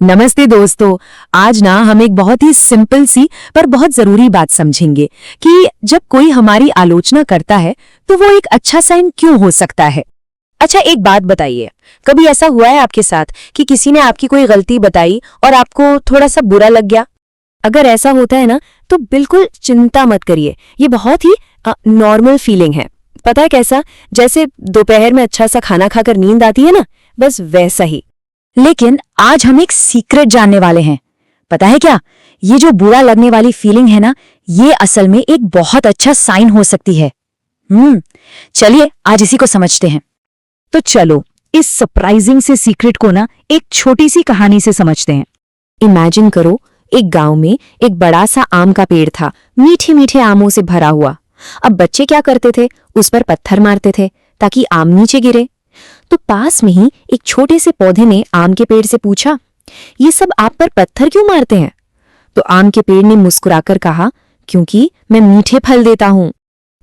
नमस्ते दोस्तों। आज ना हम एक बहुत ही सिंपल सी पर बहुत जरूरी बात समझेंगे कि जब कोई हमारी आलोचना करता है तो वो एक अच्छा साइन क्यों हो सकता है। अच्छा, एक बात बताइए, कभी ऐसा हुआ है आपके साथ कि किसी ने आपकी कोई गलती बताई और आपको थोड़ा सा बुरा लग गया? अगर ऐसा होता है ना तो बिल्कुल चिंता मत करिए, ये बहुत ही नॉर्मल फीलिंग है। पता है कैसा? जैसे दोपहर में अच्छा सा खाना खाकर नींद आती है ना, बस वैसा ही। लेकिन आज हम एक सीक्रेट जानने वाले हैं। पता है क्या? ये जो बुरा लगने वाली फीलिंग है ना, ये असल में एक बहुत अच्छा साइन हो सकती है। चलिए आज इसी को समझते हैं। तो चलो इस सरप्राइजिंग से सीक्रेट को ना एक छोटी सी कहानी से समझते हैं। इमेजिन करो, एक गांव में एक बड़ा सा आम का पेड़ था, मीठे मीठे आमों से भरा हुआ। अब बच्चे क्या करते थे, उस पर पत्थर मारते थे ताकि आम नीचे गिरे। तो पास में ही एक छोटे से पौधे ने आम के पेड़ से पूछा, ये सब आप पर पत्थर क्यों मारते हैं? तो आम के पेड़ ने मुस्कुराकर कहा, क्योंकि मैं मीठे फल देता हूं।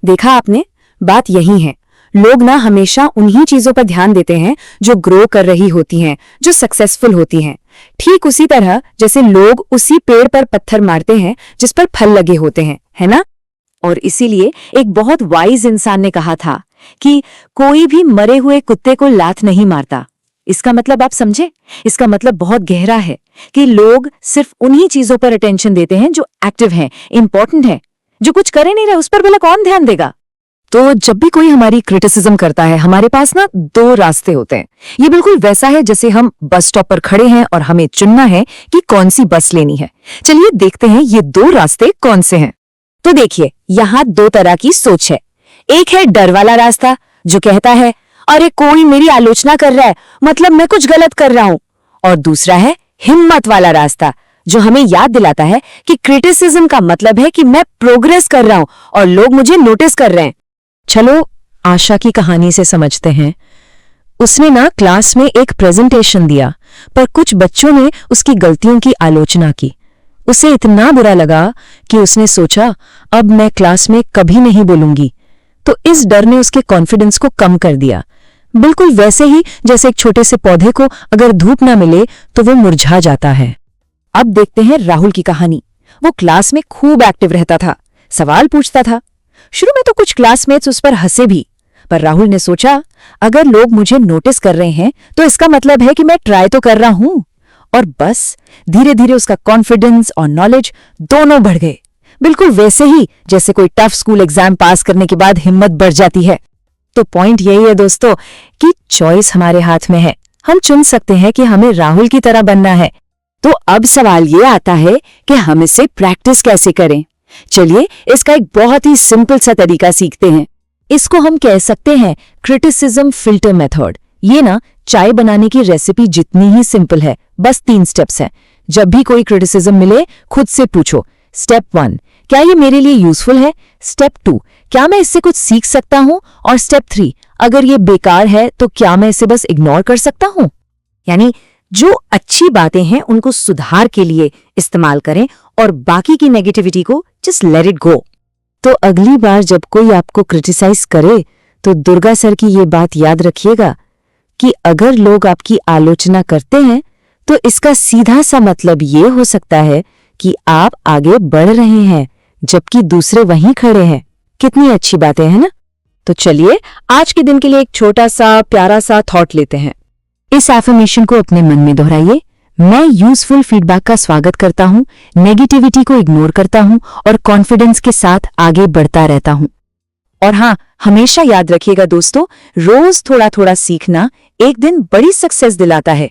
देखा आपने, बात यही है। लोग ना हमेशा उन्हीं चीजों पर ध्यान देते हैं जो ग्रो कर रही होती हैं, जो सक्सेसफुल होती हैं। ठीक उसी तरह जैसे लोग उसी पेड़ पर पत्थर मारते हैं जिस पर फल लगे होते हैं, है ना? और इसीलिए एक बहुत वाइज इंसान ने कहा था कि कोई भी मरे हुए कुत्ते को लात नहीं मारता। इसका मतलब आप समझे? इसका मतलब बहुत गहरा है कि लोग सिर्फ उन्हीं चीजों पर अटेंशन देते हैं जो एक्टिव हैं, इंपॉर्टेंट है। जो कुछ करे नहीं रहे उस पर भला कौन ध्यान देगा? तो जब भी कोई हमारी क्रिटिसिज्म करता है, हमारे पास ना दो रास्ते होते हैं। ये बिल्कुल वैसा है जैसे हम बस स्टॉप पर खड़े हैं और हमें चुनना है कि कौन सी बस लेनी है। चलिए देखते हैं ये दो रास्ते कौन से हैं। तो देखिए, यहाँ दो तरह की सोच है। एक है डर वाला रास्ता जो कहता है, अरे कोई मेरी आलोचना कर रहा है मतलब मैं कुछ गलत कर रहा हूं। और दूसरा है हिम्मत वाला रास्ता जो हमें याद दिलाता है कि क्रिटिसिज्म का मतलब है कि मैं प्रोग्रेस कर रहा हूं और लोग मुझे नोटिस कर रहे हैं। चलो आशा की कहानी से समझते हैं। उसने ना क्लास में एक प्रेजेंटेशन दिया, पर कुछ बच्चों ने उसकी गलतियों की आलोचना की। उसे इतना बुरा लगा कि उसने सोचा, अब मैं क्लास में कभी नहीं बोलूंगी। तो इस डर ने उसके कॉन्फिडेंस को कम कर दिया। बिल्कुल वैसे ही जैसे एक छोटे से पौधे को अगर धूप ना मिले तो वो मुरझा जाता है। अब देखते हैं राहुल की कहानी। वो क्लास में खूब एक्टिव रहता था, सवाल पूछता था। शुरू में तो कुछ क्लासमेट्स उस पर हंसे भी, पर राहुल ने सोचा, अगर लोग मुझे नोटिस कर रहे हैं तो इसका मतलब है कि मैं ट्राई तो कर रहा हूं। और बस धीरे धीरे उसका कॉन्फिडेंस और नॉलेज दोनों बढ़ गए। बिल्कुल वैसे ही जैसे कोई टफ स्कूल एग्जाम पास करने के बाद हिम्मत बढ़ जाती है। तो पॉइंट यही है दोस्तों कि चॉइस हमारे हाथ में है। हम चुन सकते हैं कि हमें राहुल की तरह बनना है। तो अब सवाल ये आता है कि हम इससे प्रैक्टिस कैसे करें। चलिए इसका एक बहुत ही सिंपल सा तरीका सीखते हैं। इसको हम कह सकते हैं क्रिटिसिज्म फिल्टर मेथड। ये ना चाय बनाने की रेसिपी जितनी ही सिंपल है, बस 3 स्टेप्स हैं। जब भी कोई क्रिटिसिज्म मिले खुद से पूछो, स्टेप 1, क्या ये मेरे लिए यूजफुल है? स्टेप 2, क्या मैं इससे कुछ सीख सकता हूं? और स्टेप 3, अगर ये बेकार है तो क्या मैं इसे बस इग्नोर कर सकता हूं? यानी जो अच्छी बातें हैं उनको सुधार के लिए इस्तेमाल करें और बाकी की नेगेटिविटी को जस्ट लेट इट गो। तो अगली बार जब कोई आपको क्रिटिसाइज करे तो दुर्गा सर की ये बात याद रखिएगा कि अगर लोग आपकी आलोचना करते हैं तो इसका सीधा सा मतलब ये हो सकता है कि आप आगे बढ़ रहे हैं जबकि दूसरे वहीं खड़े हैं। कितनी अच्छी बातें हैं ना? तो चलिए आज के दिन के लिए एक छोटा सा प्यारा सा थॉट लेते हैं। इस एफर्मेशन को अपने मन में दोहराइए। मैं यूजफुल फीडबैक का स्वागत करता हूं, नेगेटिविटी को इग्नोर करता हूं और कॉन्फिडेंस के साथ आगे बढ़ता रहता हूं। और हाँ, हमेशा याद रखिएगा दोस्तों, रोज थोड़ा थोड़ा सीखना एक दिन बड़ी सक्सेस दिलाता है।